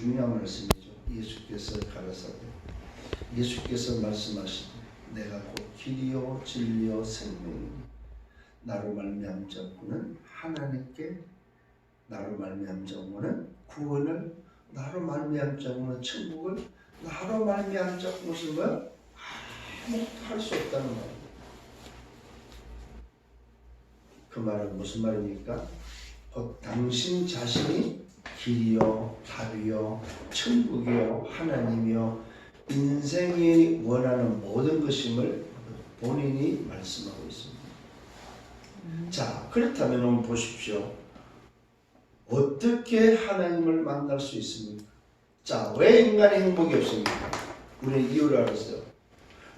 중요한 말씀이죠. 예수께서 가라사대 예수께서 말씀하시되 내가 곧 길이요 진리요 생명이니 나로 말미암은 자는 하나님께 나로 말미암은 자는 구원을 나로 말미암은 자는 천국을 나로 말미암은 자는 것은 뭐야? 아무것도 할 수 없다는 말이에요. 그 말은 무슨 말입니까? 곧 당신 자신이 길이요 답이요 천국이요 하나님이요 인생이 원하는 모든 것임을 본인이 말씀하고 있습니다. 자, 그렇다면 한번 보십시오. 어떻게 하나님을 만날 수 있습니까? 자, 왜 인간이 행복이 없습니까? 우리는 이유를 알았어요.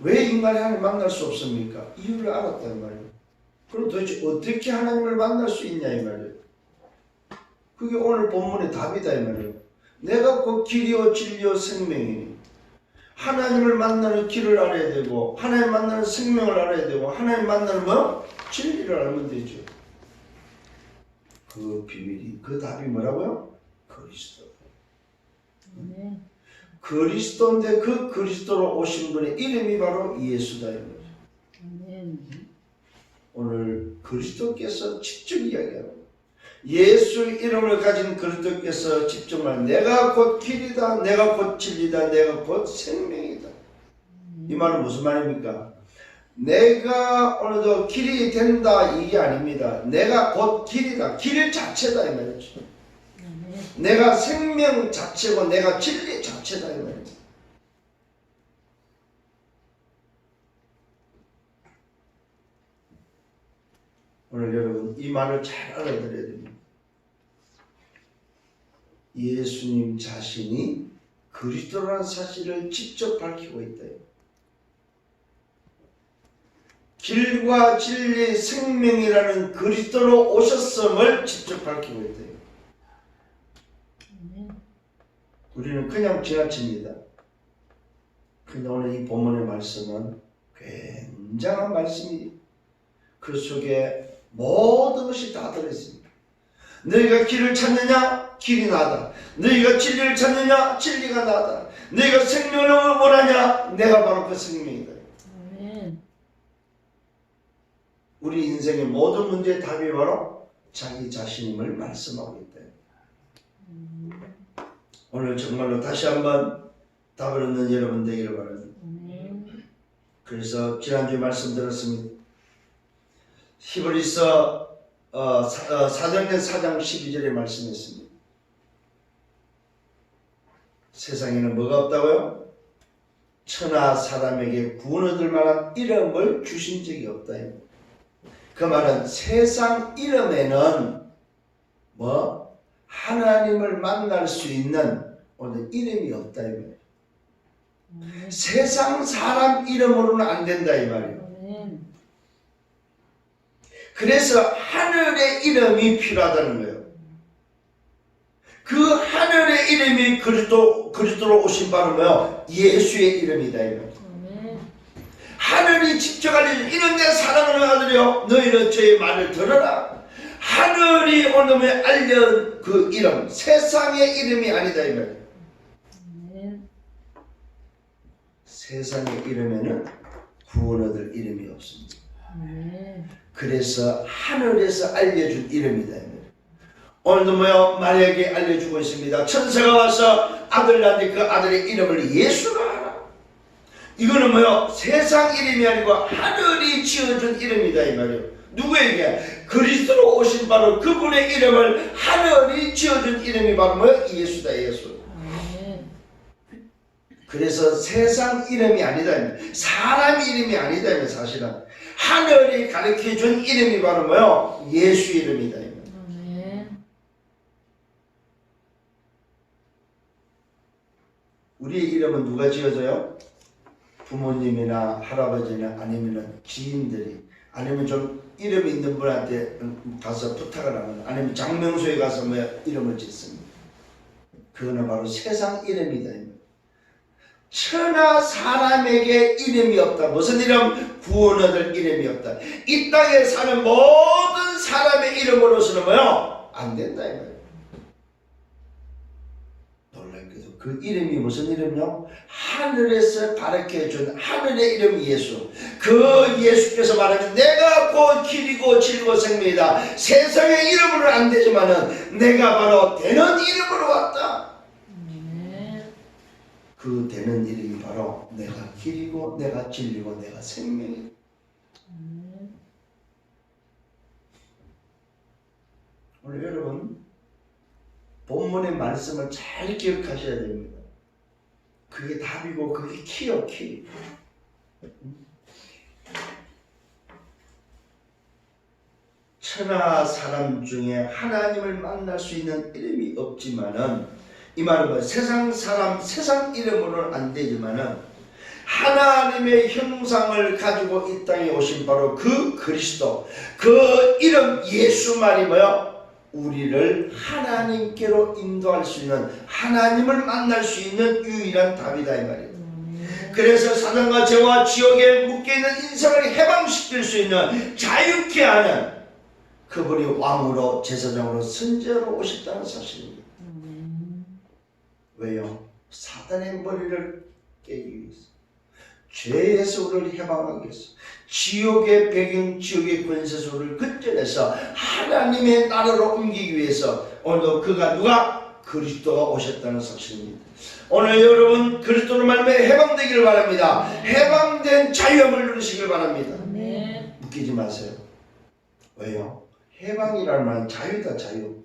왜 인간이 하나님을 만날 수 없습니까? 이유를 알았단 말이에요. 그럼 도대체 어떻게 하나님을 만날 수 있냐 이 말이에요. 그게 오늘 본문의 답이다 이 말이에요. 내가 그 길이요 진리요 생명이니 하나님을 만나는 길을 알아야 되고 하나님 만나는 생명을 알아야 되고 하나님 만나는 뭐? 진리를 알면 되죠. 그 비밀이 그 답이 뭐라고요? 그리스도. 그리스도인데 그 그리스도로 오신 분의 이름이 바로 예수다 이 말이죠. 오늘 그리스도께서 직접 이야기하고 예수의 이름을 가진 그리스도께서 직접 말 내가 곧 길이다 내가 곧 진리다 내가 곧 생명이다. 이 말은 무슨 말입니까? 내가 오늘도 길이 된다 이게 아닙니다. 내가 곧 길이다 길 자체다 이 말이죠. 내가 생명 자체고 내가 진리 자체다 이 말이죠. 오늘 여러분 이 말을 잘 알아들어야 됩니다. 예수님 자신이 그리스도라는 사실을 직접 밝히고 있다. 길과 진리 생명이라는 그리스도로 오셨음을 직접 밝히고 있다. 우리는 그냥 지나칩니다. 근데 오늘 이 본문의 말씀은 굉장한 말씀이 그 속에 모든 것이 다 들어있습니다. 너희가 길을 찾느냐? 길이 나다. 너희가 진리를 찾느냐? 진리가 나다. 너희가 생명을 원하냐? 내가 바로 그 생명이다. 우리 인생의 모든 문제의 답이 바로 자기 자신임을 말씀하고 있다. 오늘 정말로 다시 한번 답을 얻는 여러분 되기를 바랍니다. 그래서 지난주에 말씀드렸습니다. 히브리서 사도행전 4장 12절에 말씀했습니다. 세상에는 뭐가 없다고요? 천하 사람에게 구원 얻을 만한 이름을 주신 적이 없다. 그 말은 세상 이름에는 뭐 하나님을 만날 수 있는 오늘 이름이 없다 이 말이에요. 세상 사람 이름으로는 안 된다 이 말이에요. 그래서 하늘의 이름이 필요하다는 거예요. 그 하늘의 이름이 그리스도로 오신 바로 뭐요? 예수의 이름이다 이 말이에요. 하늘이 직접 알려준 이런 내 사랑하는 아들이여 너희는 저의 말을 들어라. 하늘이 오늘에 알려준 그 이름 세상의 이름이 아니다 이 말이에요. 세상의 이름에는 구원 얻을 이름이 없습니다. 그래서 하늘에서 알려준 이름이다. 오늘도 뭐요? 마리아에게 알려주고 있습니다. 천사가 와서 아들 낳는데 그 아들의 이름을 예수라 하라. 이거는 뭐요? 세상 이름이 아니고 하늘이 지어준 이름이다 이 말이에요. 누구에게? 그리스도로 오신 바로 그분의 이름을 하늘이 지어준 이름이 바로 뭐요? 예수다 예수. 그래서 세상 이름이 아니다. 사람 이름이 아니다. 사실은 하늘이 가르쳐준 이름이 바로 뭐요? 예수 이름이다. 우리의 이름은 누가 지어줘요? 부모님이나 할아버지나 아니면 지인들이 아니면 좀 이름 있는 분한테 가서 부탁을 하면 아니면 장명소에 가서 뭐 이름을 짓습니다. 그거는 바로 세상 이름이다. 천하 사람에게 이름이 없다. 무슨 이름? 구원 얻을 이름이 없다. 이 땅에 사는 모든 사람의 이름으로서는 뭐요? 안 된다 이 말이에요. 놀랍게도 그 이름이 무슨 이름이요? 하늘에서 가르쳐 준 하늘의 이름 예수. 그 예수께서 말하면 내가 곧 길이고 진리고 생명이다. 세상의 이름으로는 안 되지만은 내가 바로 되는 이름으로 왔다. 그 되는 이름이 바로 내가 길이고 내가 진리고 내가 생명이다. 오늘 여러분 본문의 말씀을 잘 기억하셔야 됩니다. 그게 답이고 그게 키요, 키. 천하 사람 중에 하나님을 만날 수 있는 이름이 없지만은, 이 말은 뭐예요? 세상 사람, 세상 이름으로는 안 되지만은 하나님의 형상을 가지고 이 땅에 오신 바로 그 그리스도, 그 이름 예수 말이 뭐요? 우리를 하나님께로 인도할 수 있는, 하나님을 만날 수 있는 유일한 답이다 이 말이에요. 그래서 사단과 죄와 지옥에 묶여있는 인생을 해방시킬 수 있는, 자유케 하는 그분이 왕으로 제사장으로 선지자로 오셨다는 사실입니다. 왜요? 사단의 머리를 깨기 위해서, 죄에서 우리를 해방하기 위해서, 지옥의 배경, 지옥의 권세에서 우리를 건져내서 하나님의 나라로 옮기기 위해서 오늘도 그가 누가? 그리스도가 오셨다는 사실입니다. 오늘 여러분 그리스도로 말미암아 해방되기를 바랍니다. 해방된 자유함을 누리시길 바랍니다. 웃기지 마세요. 왜요? 해방이라는 말은 자유다, 자유.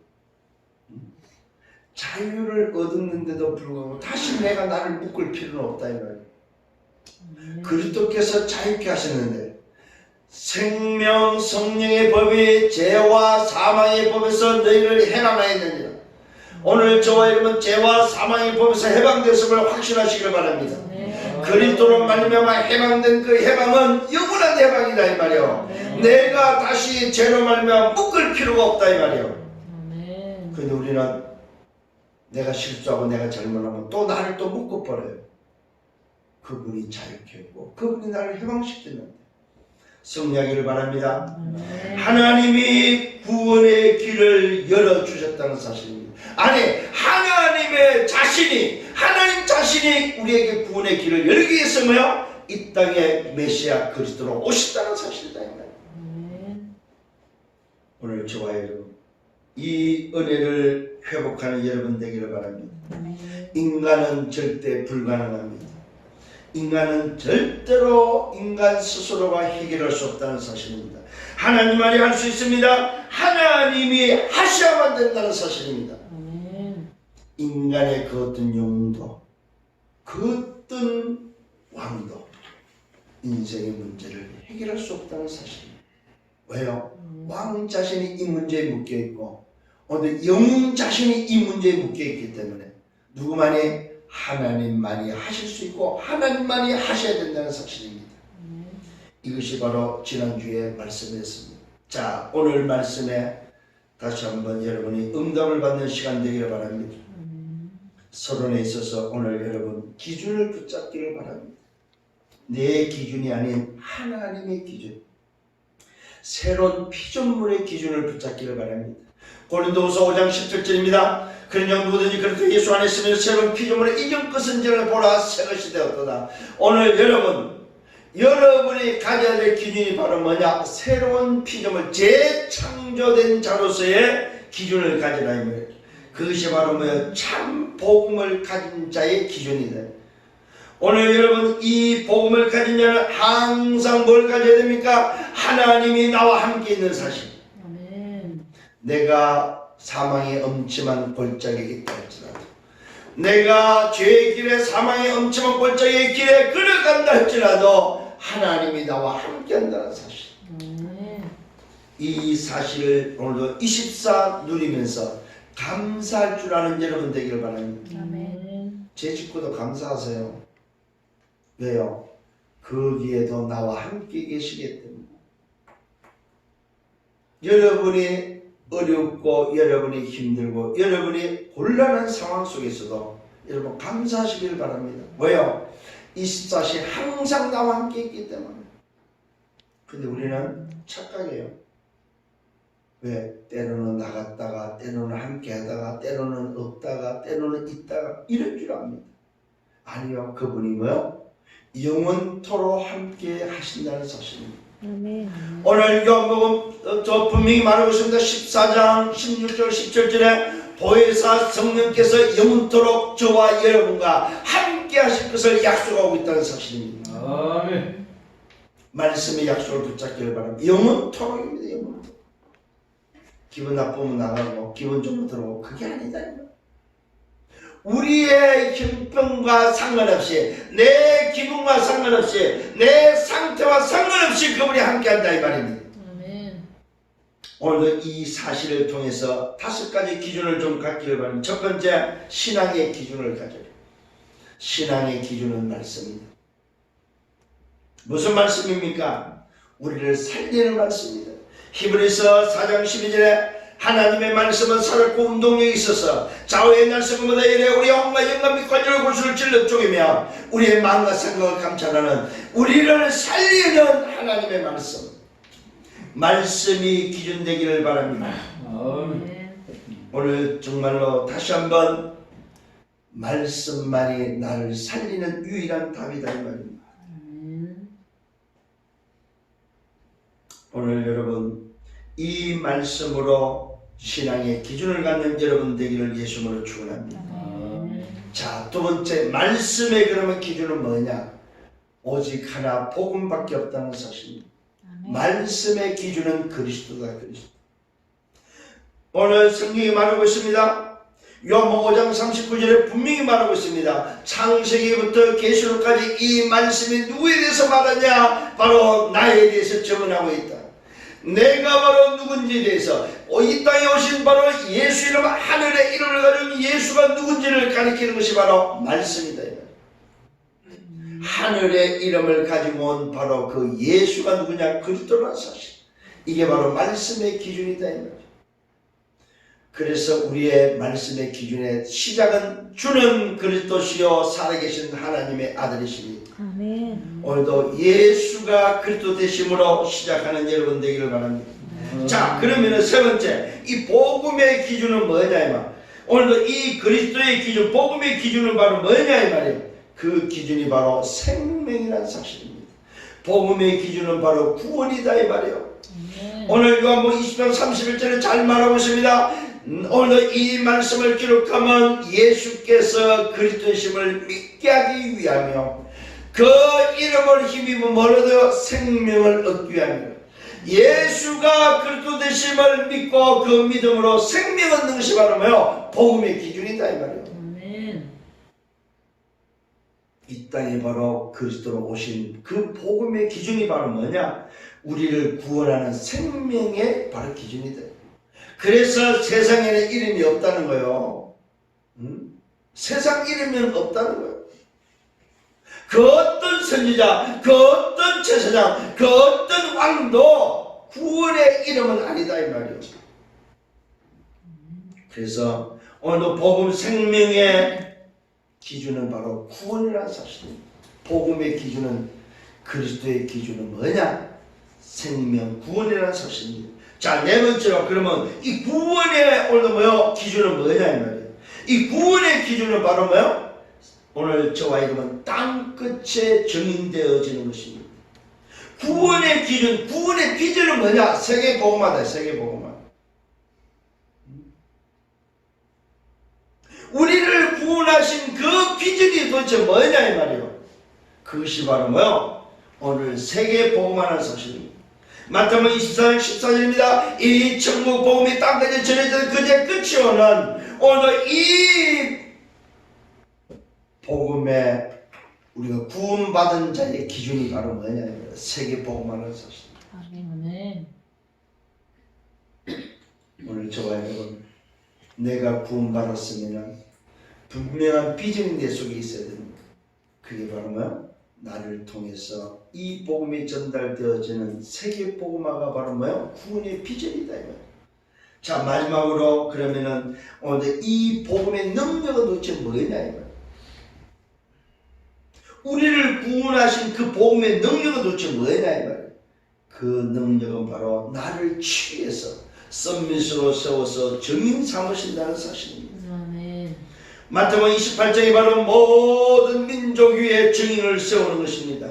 자유를 얻었는데도 불구하고 다시 내가 나를 묶을 필요는 없다 이 말이에요. 그리스도께서 자유케 하셨는데, 생명 성령의 법이 죄와 사망의 법에서 너희를 해방하였느니라. 오늘 저와 여러분 죄와 사망의 법에서 해방되었음을 확신하시길 바랍니다. 그리스도로 말미암아 해방된 그 해방은 영원한 해방이다 이 말이요. 내가 다시 죄로 말미암아 묶을 필요가 없다 이 말이요. 그런데 우리는 내가 실수하고 내가 잘못하면 또 나를 또 묶어버려요. 그분이 자유케 했고 그분이 나를 해방시켰는데 승리하기를 바랍니다. 하나님이 구원의 길을 열어주셨다는 사실입니다. 아니, 하나님의 자신이, 하나님 자신이 우리에게 구원의 길을 열기 위해서 뭐요? 이 땅에 메시아 그리스도로 오셨다는 사실이다. 오늘 저와 여러분 이 은혜를 회복하는 여러분 되기를 바랍니다. 인간은 절대 불가능합니다. 인간은 절대로 인간 스스로가 해결할 수 없다는 사실입니다. 하나님만이 할 수 있습니다. 하나님이 하셔야만 된다는 사실입니다. 인간의 그 어떤 용도, 그 어떤 왕도 인생의 문제를 해결할 수 없다는 사실입니다. 왜요? 왕 자신이 이 문제에 묶여있고 영웅 자신이 이 문제에 묶여있기 때문에 누구만이? 하나님만이 하실 수 있고 하나님만이 하셔야 된다는 사실입니다. 이것이 바로 지난주에 말씀이었습니다. 자, 오늘 말씀에 다시 한번 여러분이 응답을 받는 시간 되기를 바랍니다. 서론에 있어서 오늘 여러분 기준을 붙잡기를 바랍니다. 내 기준이 아닌 하나님의 기준, 새로운 피조물의 기준을 붙잡기를 바랍니다. 고린도후서 5장 17절입니다. 그러냐 누구든지 그리스도 예수 안에 있으면 새로운 피조물의 이전 것은 전을 보라 새 것이 되었도다. 오늘 여러분이 가져야 될 기준이 바로 뭐냐? 새로운 피조물, 재창조된 자로서의 기준을 가지라 이 말이에요. 그것이 바로 뭐예요? 참 복음을 가진 자의 기준이다. 오늘 여러분 이 복음을 가진 자는 항상 뭘 가져야 됩니까? 하나님이 나와 함께 있는 사실. 내가 사망의 엄침한 골짜기에 있다 할지라도, 내가 죄의 길에 사망의 엄침한 골짜기의 길에 걸어간다 할지라도 하나님이 나와 함께한다는 사실. 이 사실을 오늘도 24 누리면서 감사할 줄 아는 여러분 되기를 바랍니다. 제 식구도 감사하세요. 왜요? 거기에도 나와 함께 계시기 때문에. 여러분이 어렵고 여러분이 힘들고 여러분이 곤란한 상황 속에서도 여러분 감사하시길 바랍니다. 왜요? 24시 항상 나와 함께 있기 때문에. 근데 우리는 착각해요. 왜? 때로는 나갔다가 때로는 함께 하다가 때로는 없다가 때로는 있다가 이런 줄 압니다. 아니요, 그분이 뭐요? 영원토록 함께 하신다는 사실입니다. 오늘 요한복음 분명히 말하고 있습니다. 14장 16절 17절에 보혜사 성령께서 영원토록 저와 여러분과 함께 하실 것을 약속하고 있다는 사실입니다. 아멘. 말씀의 약속을 붙잡기를 바랍니다. 영원토록입니다. 영원토록. 기분 나쁘면 나가고 기분 좋으면 들어오고 그게 아니다. 우리의 형편과 상관없이, 내 기분과 상관없이, 내 상태와 상관없이 그분이 함께한다 이 말입니다. 아멘. 오늘도 이 사실을 통해서 5가지 기준을 좀 갖기를 바랍니다. 첫 번째, 신앙의 기준을 가져요. 신앙의 기준은 말씀입니다. 무슨 말씀입니까? 우리를 살리는 말씀입니다. 히브리서 4장 12절에 하나님의 말씀은 살았고 운동력이 있어서 좌우의 날씨보다 이래 우리의 영과 영과 및 관절과 골수를 찔러 쪼개며 우리의 마음과 생각을 감찰하는 우리를 살리는 하나님의 말씀이 기준되기를 바랍니다. 오늘 정말로 다시 한번 말씀만이 나를 살리는 유일한 답이다 이 말입니다. 오늘 여러분 이 말씀으로 신앙의 기준을 갖는 여러분 되기를 예수님으로 축원합니다. 자, 두 번째, 말씀의 그러면 기준은 뭐냐? 오직 하나 복음밖에 없다는 사실입니다. 말씀의 기준은 그리스도다. 그리스도. 오늘 성경이 말하고 있습니다. 요한복음 5장 39절에 분명히 말하고 있습니다. 창세기부터 계시록까지 이 말씀이 누구에 대해서 말하냐? 바로 나에 대해서 증언하고 있다. 내가 바로 누군지에 대해서 이 땅에 오신 바로 예수 이름, 하늘의 이름을 가진 예수가 누군지를 가리키는 것이 바로 말씀이다. 하늘의 이름을 가지고 온 바로 그 예수가 누구냐? 그리스도라는 사실. 이게 바로 말씀의 기준이다. 그래서 우리의 말씀의 기준의 시작은 주는 그리스도시요 살아계신 하나님의 아들이십니다. 아멘. 오늘도 예수가 그리스도 되심으로 시작하는 여러분 되기를 바랍니다. 자, 그러면 세 번째, 이 복음의 기준은 뭐냐 이 말. 오늘도 이 그리스도의 기준, 복음의 기준은 바로 뭐냐 이 말이에요. 그 기준이 바로 생명이라는 사실입니다. 복음의 기준은 바로 구원이다 이 말이에요. 오늘 요한복음 20장 31절에 잘 말하고 있습니다. 오늘 이 말씀을 기록하면 예수께서 그리스도이심을 믿게 하기 위하며 그 이름을 힘입어 뭐라도 생명을 얻기 위하며 예수가 그리스도 되심을 믿고 그 믿음으로 생명 얻는 것이 바로 뭐요? 복음의 기준이다 이 말이에요. 이 땅에 바로 그리스도로 오신 그 복음의 기준이 바로 뭐냐? 우리를 구원하는 생명의 바로 기준이다. 그래서 세상에는 이름이 없다는 거예요. 세상 이름은 없다는 거예요. 그 어떤 선지자, 그 어떤 제사장, 그 어떤 왕도 구원의 이름은 아니다 이 말이에요. 그래서 오늘도 복음 생명의 기준은 바로 구원이라는 사실입니다. 복음의 기준은 그리스도의 기준은 뭐냐? 생명, 구원이라는 사실입니다. 자, 네 번째로 그러면 이 구원의 오늘 뭐요? 기준은 뭐냐 이 말이에요. 이 구원의 기준은 바로 뭐요? 오늘 저와 여러분 땅끝에 정인되어지는 것입니다. 구원의 기준, 구원의 비전은 뭐냐? 세계복음화다. 세계복음화. 우리를 구원하신 그 비전이 도대체 뭐냐 이 말이에요. 그것이 바로 뭐요? 오늘 세계복음화라는 사실입니다. 마태복음 24장 14절입니다. 이 천국 복음이 땅까지 전해져 그제 끝이 오는 오늘 이 복음에 우리가 구원받은 자의 기준이 바로 뭐냐? 세계 복음하는 사실. 아멘. 오늘 저와 여러분, 내가 구원받았으면 분명한 비전이 내 속에 있어야 됩니다. 그게 바로 뭐야? 나를 통해서 이 복음이 전달되어지는 세계 복음화가 바로 뭐야? 구원의 비전이다. 자, 마지막으로 그러면은 오늘 이 복음의 능력은 도대체 뭐냐? 우리를 구원하신 그 복음의 능력은 도대체 뭐냐? 그 능력은 바로 나를 치유해서 썸밋으로 세워서 증인 삼으신다는 사실입니다. 아멘. 마태복음 28장이 바로 모든 민족 위에 증인을 세우는 것입니다.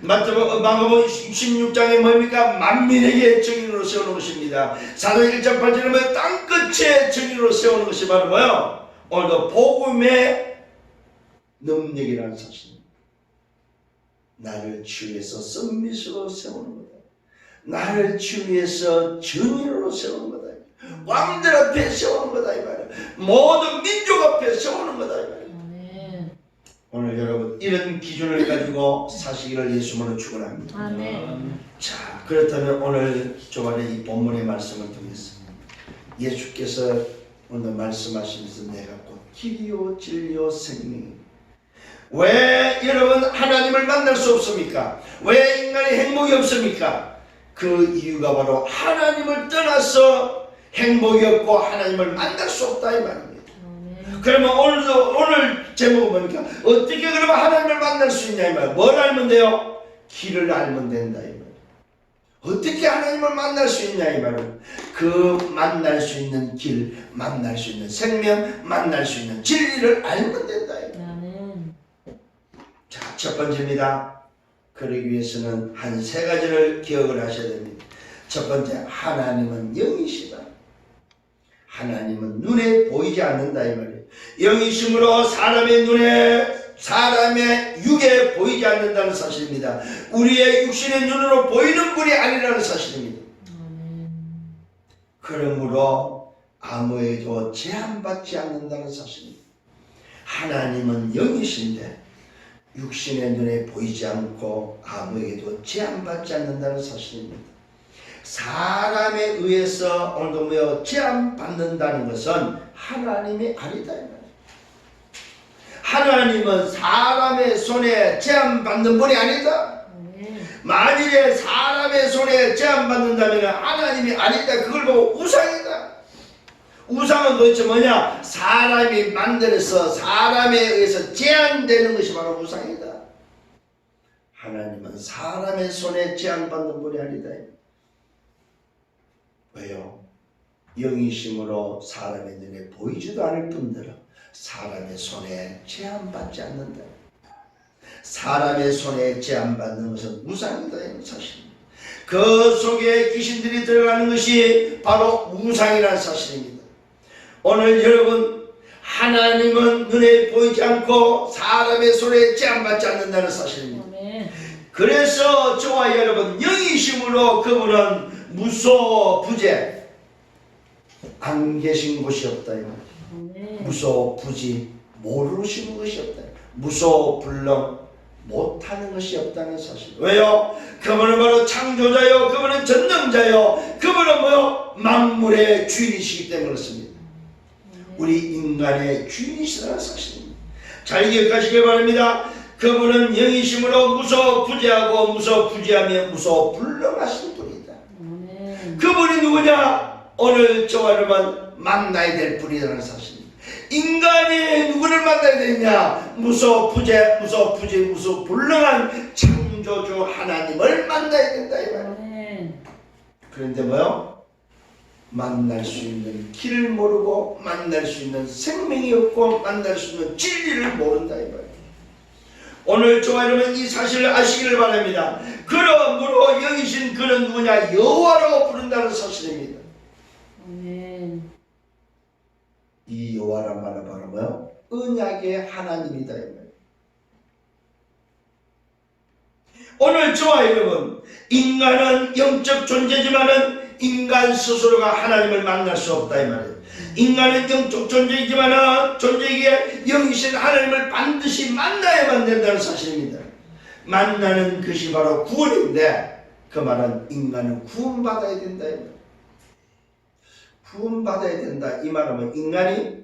마가복음 16장이 뭡니까? 만민에게 증인으로 세우는 것입니다. 사도행 1장 8절에 보면 땅끝에 증인으로 세우는 것이 바로 뭐요? 오늘도 복음의 능력이라는 사실입니다. 나를 치유해서 썸밋으로 세우는 거다. 나를 치유해서 증인으로 세우는 거다. 왕들 앞에 세우는 거다 이 말이야. 모든 민족 앞에 세우는 거다 이 말이야. 아멘. 오늘 여러분 이런 기준을 가지고 사시기를 예수님으로 축원합니다. 아멘. 자, 그렇다면 오늘 저번에 이 본문의 말씀을 통해서 예수께서 오늘 말씀하시면서 내가 곧 길이요 진리요 생명이다. 왜 여러분 하나님을 만날 수 없습니까? 왜 인간의 행복이 없습니까? 그 이유가 바로 하나님을 떠나서 행복이 없고 하나님을 만날 수 없다 이 말입니다. 그러면 오늘 제목은 뭡니까? 어떻게 그러면 하나님을 만날 수 있냐 이 말. 뭘 알면 돼요? 길을 알면 된다 이 말. 어떻게 하나님을 만날 수 있냐 이 말은 그 만날 수 있는 길, 만날 수 있는 생명, 만날 수 있는 진리를 알면 된다 이 말. 자, 첫 번째입니다. 그러기 위해서는 한 세 가지를 기억을 하셔야 됩니다. 첫 번째, 하나님은 영이시다. 하나님은 눈에 보이지 않는다 이 말이에요. 영이심으로 사람의 눈에, 사람의 육에 보이지 않는다는 사실입니다. 우리의 육신의 눈으로 보이는 분이 아니라는 사실입니다. 그러므로 아무에도 제한받지 않는다는 사실입니다. 하나님은 영이신데 육신의 눈에 보이지 않고 아무에게도 제한받지 않는다는 사실입니다. 사람에 의해서 오늘도 뭐요? 제한받는다는 것은 하나님이 아니다 이 말이에요. 하나님은 사람의 손에 제한받는 분이 아니다. 만일에 사람의 손에 제한받는다면 하나님이 아니다. 그걸 보고 우상이다. 우상은 도대체 뭐냐? 사람이 만들어서 사람에 의해서 제한되는 것이 바로 우상이다. 하나님은 사람의 손에 제한받는 분이 아니다. 왜요? 영이심으로 사람의 눈에 보이지도 않을 뿐더러 사람의 손에 제한받지 않는다. 사람의 손에 제한받는 것은 우상이다. 사실입니다. 그 속에 귀신들이 들어가는 것이 바로 우상이라는 사실입니다. 오늘 여러분 하나님은 눈에 보이지 않고 사람의 손에 제한받지 않는다는 사실입니다. 그래서 저와 여러분 영이심으로 그분은 무소부재 안 계신 곳이 없다. 무소부지 모르시는 것이 없다. 무소불능 못하는 것이 없다는 사실. 왜요? 그분은 바로 창조자요, 그분은 전능자요, 그분은 뭐요? 만물의 주인이시기 때문에 그렇습니다. 우리 인간의 주인이시라는 사실입니다. 잘 기억하시길 바랍니다. 그분은 영이심으로 무소부재하고 무소부재하며 무소불능하신 분이다. 그분이 누구냐? 오늘 저와 여러분 만나야 될 분이라는 사실입니다. 인간이 누구를 만나야 되느냐? 무소부재, 무소불능한 창조주 하나님을 만나야 된다 이 말이에요. 그런데 뭐요? 만날 수 있는 길을 모르고 만날 수 있는 생명이 없고 만날 수 있는 진리를 모른다 이 말이에요. 오늘 저와 여러분 이 사실을 아시기를 바랍니다. 그러므로 영이신 그는 누구냐? 여호와라고 부른다는 사실입니다. 이 여호와란 말은 바로 뭐요? 언약의 하나님이다 이 말이에요. 오늘 저와 여러분 인간은 영적 존재지만은 인간 스스로가 하나님을 만날 수 없다 이 말이에요. 인간은 영적 존재이지만 존재이기에 영이신 하나님을 반드시 만나야만 된다는 사실입니다. 만나는 것이 바로 구원인데 그 말은 인간은 구원받아야 된다 이 말이에요. 구원받아야 된다 이 말은 인간이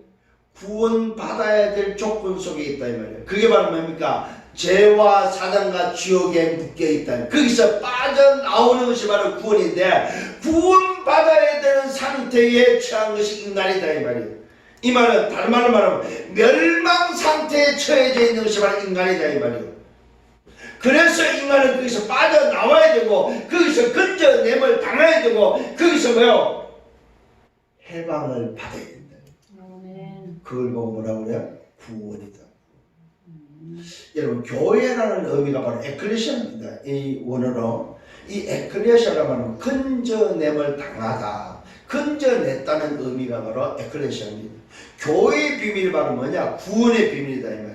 구원받아야 될 조건 속에 있다 이 말이에요. 그게 바로 뭡니까? 죄와 사단과 지옥에 묶여있다. 거기서 빠져나오는 것이 바로 구원인데 구원받아야 되는 상태에 처한 것이 인간이다 이 말이에요. 이 말은 다른 말로 말하면 멸망 상태에 처해져 있는 것이 바로 인간이다 이 말이에요. 그래서 인간은 거기서 빠져나와야 되고 거기서 건져냄을 당해야 되고 거기서 뭐요? 해방을 받아야 된다. 아멘. 그걸 보고 뭐라고 그래요? 구원이다. 여러분, 교회라는 의미가 바로 에클레시아입니다. 이 원어로 이 에클레시아가 말하면 건져냄을 당하다, 건져냈다는 의미가 바로 에클레시아입니다. 교회의 비밀이 바로 뭐냐? 구원의 비밀이다 이 말이에요.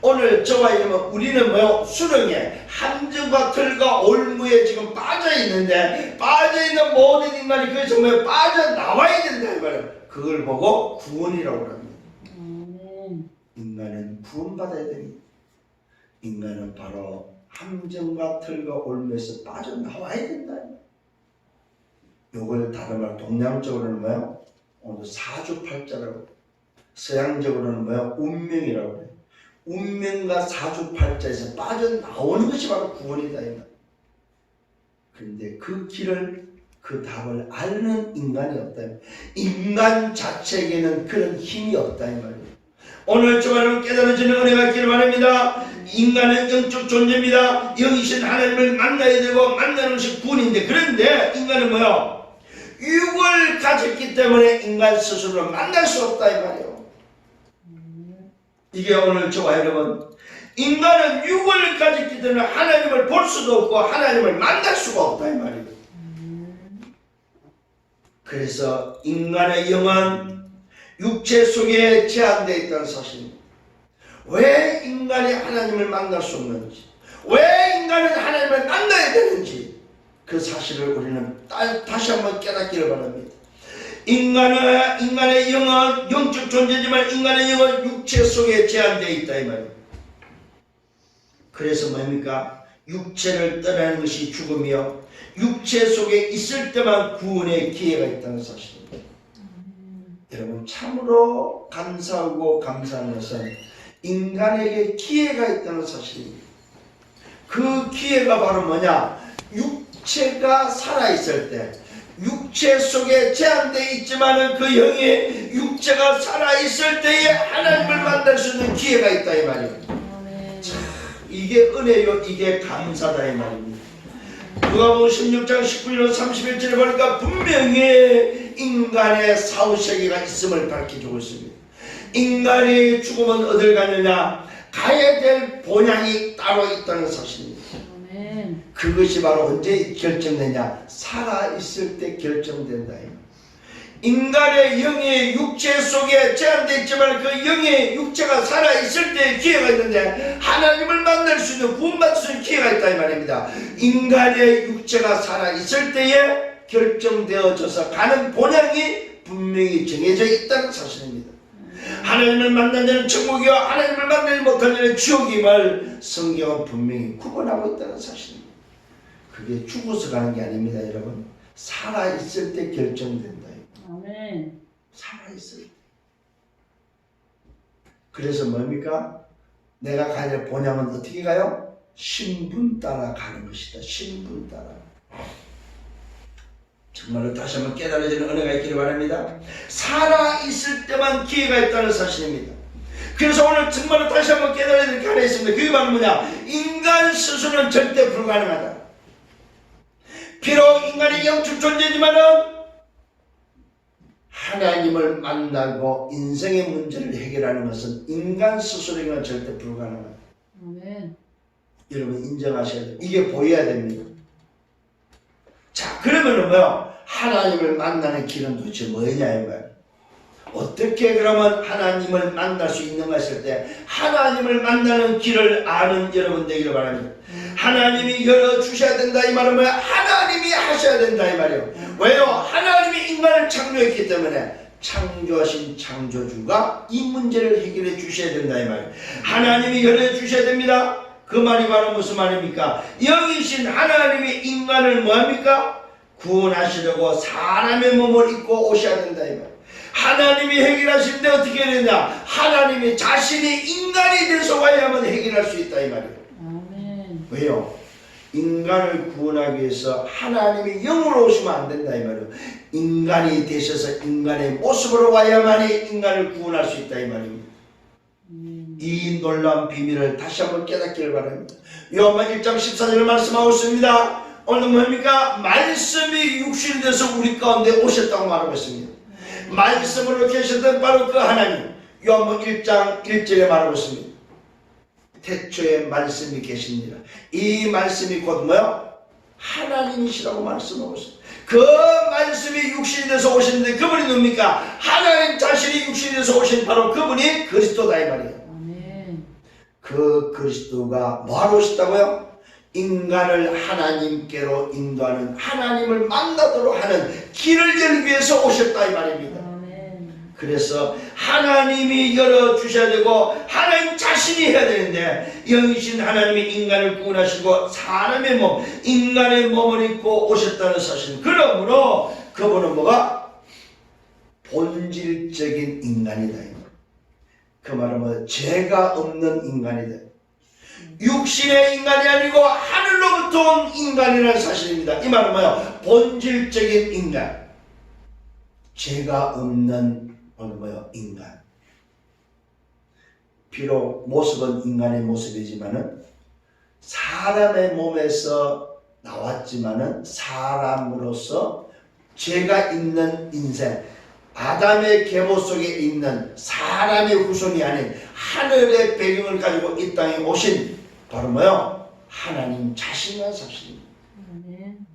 오늘 저와 여러분, 우리는 뭐요? 수렁에 함정과 틀과 올무에 지금 빠져있는데, 빠져있는 모든 인간이 거기서 뭐요? 빠져나와야 된다 이 말이에요. 그걸 보고 구원이라고 합니다. 인간은 구원받아야 됩니다. 인간은 바로 함정과 틀과 올무에서 빠져나와야 된다. 이걸 다른 말 동양적으로는 뭐요? 오늘 사주팔자라고, 서양적으로는 뭐요? 운명이라고 해요. 운명과 사주팔자에서 빠져나오는 것이 바로 구원이다. 그런데 그 길을, 그 답을 아는 인간이 없다. 인간 자체에게는 그런 힘이 없다 이 말이에요. 오늘 저와 여러분 깨달아지는 은혜가 있기를 바랍니다. 인간은 영적 존재입니다. 영이신 하나님을 만나야 되고 만나는 것이 구원인데, 그런데 인간은 뭐요? 육을 가졌기 때문에 인간 스스로를 만날 수 없다 이 말이에요. 이게 오늘 저와 여러분, 인간은 육을 가졌기 때문에 하나님을 볼 수도 없고 하나님을 만날 수가 없다 이 말이에요. 그래서 인간의 영은 육체 속에 제한되어 있다는 사실입니다. 왜 인간이 하나님을 만날 수 없는지, 왜 인간은 하나님을 만나야 되는지, 그 사실을 우리는 다시 한번 깨닫기를 바랍니다. 인간의 영은 영적 존재지만 인간의 영은 육체 속에 제한되어 있다 이 말이에요. 그래서 뭡니까? 육체를 떠나는 것이 죽음이요, 육체 속에 있을 때만 구원의 기회가 있다는 사실입니다. 여러분, 참으로 감사하고 감사한 것은 인간에게 기회가 있다는 사실입니다. 그 기회가 바로 뭐냐? 육체가 살아있을 때, 육체 속에 제한되어 있지만은 그 영의 육체가 살아있을 때에 하나님을 만날 수 있는 기회가 있다 이 말이에요. 참, 이게 은혜요, 이게 감사다 이 말입니다. 누가복음 16장 19절 31절에 보니까 분명히 인간의 사후세계가 있음을 밝혀주고 있습니다. 인간의 죽음은 어딜 가느냐? 가야 될 본향이 따로 있다는 사실입니다. 그것이 바로 언제 결정되냐? 살아있을 때 결정된다. 인간의 영의 육체 속에 제한되어 있지만 그 영의 육체가 살아있을 때 기회가 있는데, 하나님을 만날 수 있는, 구원받을 수 있는 기회가 있다 이 말입니다. 인간의 육체가 살아있을 때에 결정되어져서 가는 본향이 분명히 정해져 있다는 사실입니다. 하나님을 만난 자는 천국이요, 하나님을 만나지 못한 자는 지옥임을 성경은 분명히 구분하고 있다는 사실입니다. 그게 죽어서 가는 게 아닙니다 여러분. 살아있을 때 결정된다. 아멘. 살아있을 때. 그래서 뭡니까? 내가 가야 될 본향은 어떻게 가요? 신분 따라 가는 것이다. 신분 따라. 정말로 다시 한번 깨달아지는 은혜가 있기를 바랍니다. 살아있을 때만 기회가 있다는 사실입니다. 그래서 오늘 정말로 다시 한번 깨달아야 될 게 하나 있습니다. 그게 바로 뭐냐? 인간 스스로는 절대 불가능하다. 비록 인간이 영적 존재지만은 하나님을 만나고 인생의 문제를 해결하는 것은 인간 스스로에게는 절대 불가능하다. 아멘. 여러분 인정하셔야 돼요. 이게 보여야 됩니다. 자, 그러면은 뭐요? 하나님을 만나는 길은 도대체 뭐냐 이 말. 어떻게 그러면 하나님을 만날 수 있는가 했을 때, 하나님을 만나는 길을 아는 여러분 되기를 바랍니다. 하나님이 열어주셔야 된다 이 말은 뭐야? 하나님이 하셔야 된다 이 말이에요. 왜요? 하나님이 인간을 창조했기 때문에 창조하신 창조주가 이 문제를 해결해 주셔야 된다 이 말이에요. 하나님이 열어주셔야 됩니다. 그 말이 바로 무슨 말입니까? 영이신 하나님이 인간을 뭐합니까? 구원하시려고 사람의 몸을 입고 오셔야 된다 이 말이에요. 하나님이 해결하시는데 어떻게 해야 되냐? 하나님이 자신이 인간이 돼서 와야만 해결할 수 있다 이 말이에요. 아멘. 왜요? 인간을 구원하기 위해서 하나님이 영으로 오시면 안 된다 이 말이에요. 인간이 되셔서 인간의 모습으로 와야만이 인간을 구원할 수 있다 이 말입니다. 이 놀라운 비밀을 다시 한번 깨닫기를 바랍니다. 요한복음 1장 14절을 말씀하고 있습니다. 오늘 뭡니까? 말씀이 육신이 돼서 우리 가운데 오셨다고 말하고 있습니다. 말씀으로 계셨던 바로 그 하나님, 요한복음 1장 1절에 말하고 있습니다. 태초에 말씀이 계십니다. 이 말씀이 곧 뭐요? 하나님이시라고 말씀하고 있습니다. 그 말씀이 육신이 돼서 오셨는데 그분이 누굽니까? 하나님 자신이 육신이 돼서 오신 바로 그분이 그리스도다 이 말이에요. 아멘. 그 그리스도가 뭐하러 오셨다고요? 인간을 하나님께로 인도하는, 하나님을 만나도록 하는 길을 열기 위해서 오셨다 이 말입니다. 아멘. 그래서 하나님이 열어주셔야 되고 하나님 자신이 해야 되는데, 영이신 하나님이 인간을 구원하시고 사람의 몸, 인간의 몸을 입고 오셨다는 사실. 그러므로 그분은 뭐가? 본질적인 인간이다. 그 말은 뭐 죄가 없는 인간이다. 육신의 인간이 아니고 하늘로부터 온 인간이라는 사실입니다. 이 말은 뭐예요? 본질적인 인간, 죄가 없는 인간. 비록 모습은 인간의 모습이지만은 사람의 몸에서 나왔지만은 사람으로서 죄가 있는 인생, 아담의 계보 속에 있는 사람의 후손이 아닌 하늘의 배경을 가지고 이 땅에 오신 바로 뭐요? 하나님 자신의 사실입니다. 아멘.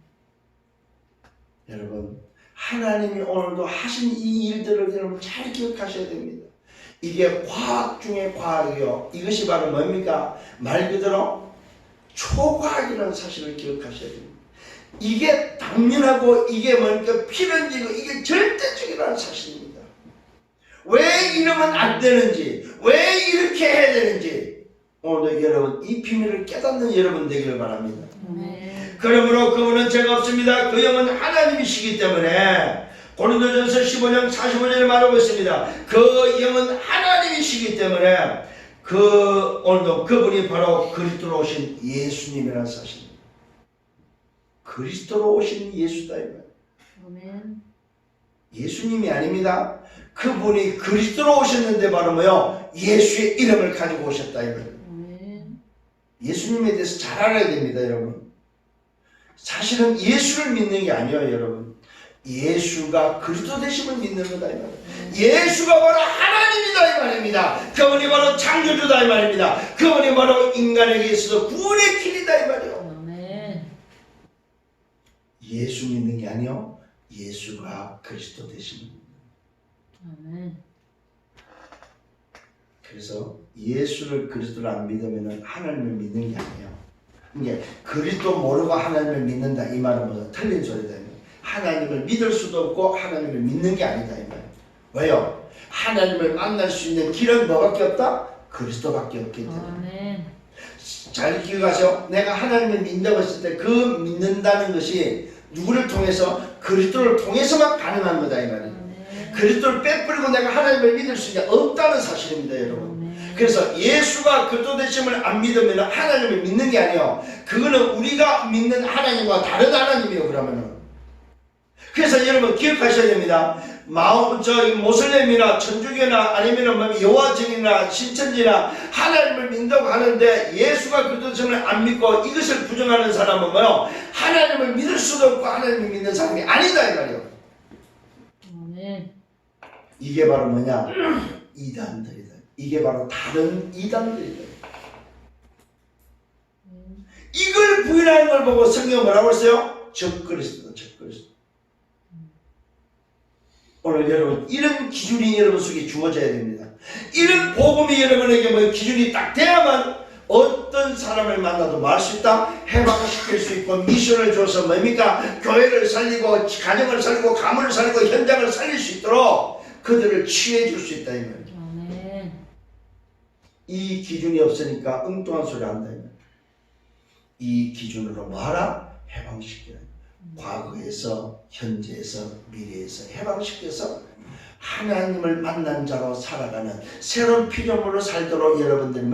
여러분, 하나님이 오늘도 하신 이 일들을 여러분 잘 기억하셔야 됩니다. 이게 과학 중에 과학이요. 이것이 바로 뭡니까? 말 그대로 초과학이라는 사실을 기억하셔야 됩니다. 이게 당연하고 이게 뭡니까? 필연적이고 이게 절대적이라는 사실입니다. 왜 이러면 안 되는지, 왜 이렇게 해야 되는지 오늘도 여러분 이 비밀을 깨닫는 여러분 되기를 바랍니다. 아멘. 그러므로 그분은 죄가 없습니다. 그 영은 하나님이시기 때문에 고린도전서 15장 45절에 말하고 있습니다. 그 영은 하나님이시기 때문에 오늘도 그분이 바로 그리스도로 오신 예수님이라는 사실입니다. 그리스도로 오신 예수다 이 말. 아멘. 예수님이 아닙니다. 그분이 그리스도로 오셨는데 바로 뭐요? 예수의 이름을 가지고 오셨다 이 말. 아멘. 예수님에 대해서 잘 알아야 됩니다, 여러분. 사실은 예수를 믿는 게 아니에요, 여러분. 예수가 그리스도 되심을 믿는 거다 이 말이에요. 예수가 바로 하나님이다 이 말입니다. 그분이 바로 창조주다 이 말입니다. 그분이 바로 인간에게 있어서 구원의 길이다 이 말이에요. 아멘. 예수 믿는 게 아니요, 예수가 그리스도 되심을 믿는 거예요. 아멘. 그래서 예수를 그리스도를 안 믿으면 하나님을 믿는 게 아니에요. 이게 그리스도 모르고 하나님을 믿는다 이 말은 뭐죠? 틀린 소리다. 하나님을 믿을 수도 없고 하나님을 믿는 게 아니다 이 말이에요. 왜요? 하나님을 만날 수 있는 길은 뭐밖에 없다? 그리스도밖에 없기 때문에. 아멘. 잘 기억하세요. 내가 하나님을 믿는다고 했을 때 그 믿는다는 것이 누구를 통해서? 그리스도를 통해서만 가능한 거다 이 말이에요. 아멘. 그리스도를 빼버리고 내가 하나님을 믿을 수 있는 없다는 사실입니다 여러분. 그래서 예수가 그리스도 되심을 안 믿으면 하나님을 믿는 게 아니에요. 그거는 우리가 믿는 하나님과 다른 하나님이에요. 그러면은. 그래서 여러분 기억하셔야 됩니다. 모슬렘이나 천주교나 아니면 여호와증이나 신천지나 하나님을 믿는다고 하는데 예수가 그리스도 되심을 안 믿고 이것을 부정하는 사람은 뭐요? 하나님을 믿을 수도 없고 하나님을 믿는 사람이 아니다 이 말이에요. 아멘. 이게 바로 뭐냐? 이단들이다. 이게 바로 다른 이단들이다. 이걸 부인하는 걸 보고 성경은 뭐라고 했어요? 적그리스도다. 적그리스도. 오늘 여러분 이런 기준이 여러분 속에 주어져야 됩니다. 이런 복음이 여러분에게 뭐 기준이 딱 돼야만 어떤 사람을 만나도 말 수 있다, 해방시킬 수 있고 미션을 줘서 뭡니까? 교회를 살리고 가정을 살리고 가문을 살리고 현장을 살릴 수 있도록 그들을 취해 줄 수 있다 이 말이에요. 아멘. 이 기준이 없으니까 엉뚱한 소리 한다 이 말이에요. 이 기준으로 뭐하라? 해방시키라. 과거에서 현재에서 미래에서 해방시켜서 하나님을 만난 자로 살아가는 새로운 피조물로 살도록 여러분들이